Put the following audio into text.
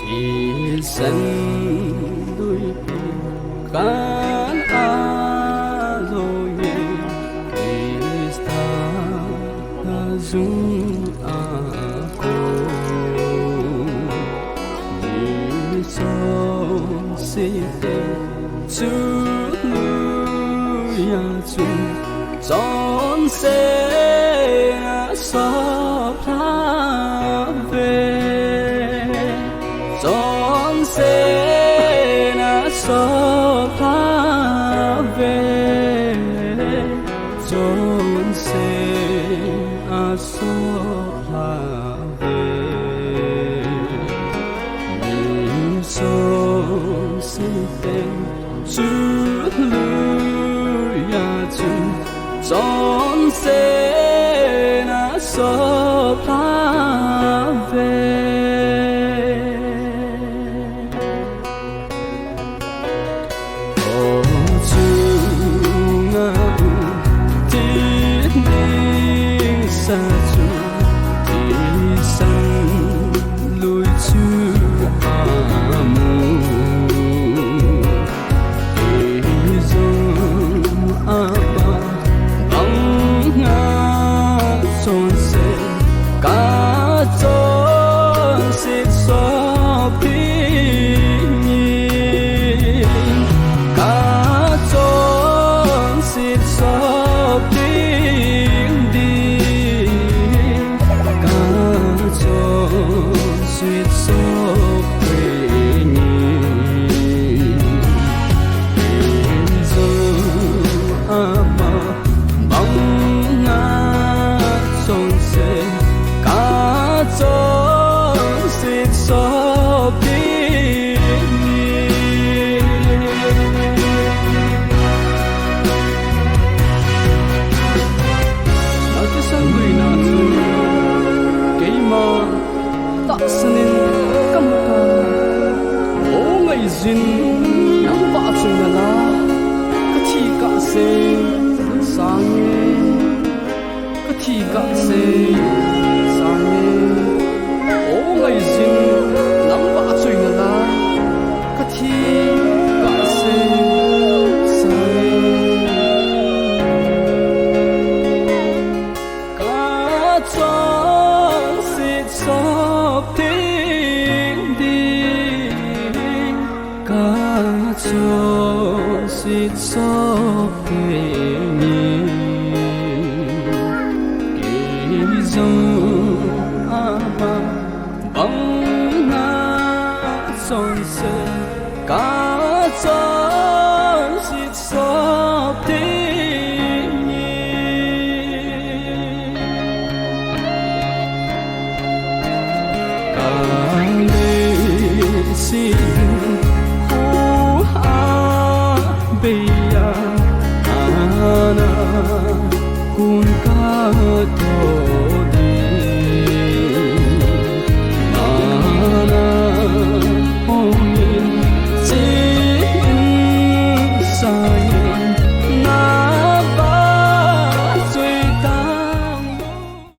thì sân đôi can a rồi thì ta dung a cô đi sâu si tê chú ya chú chọn sẽ sắp về chọn sẽ sắp về chọn sẽ sắp về nhìn chọn sẽ tên chú ya chú chọn sẽ sắp về ô chú ngã tin đi xa chú thì sân lùi chú mù thì dùng ba bóng ngã son se cả chốn xịt xóp đi cả chốn xịt xóp đi cả chốn xịt xóp đi bóng ngã son se cả chốn xịt xóp đi nào cái sáng người nào thương cái mà ta sinin căm ta ô ngày duyên nắng vã chung là cái chi cả se sang nghe cái chi cả se sang nghe ô ngày duyên nắng vã chung là cái chi cả se sang nghe cả chốn xịt xóp tiếng đi cả chốn xịt xóp tiếng đi kỳ dung ba bóng ngã son se cả chốn xịt xóp tiếng cả lệ xin hu ha beya ana kun ka to di ana omin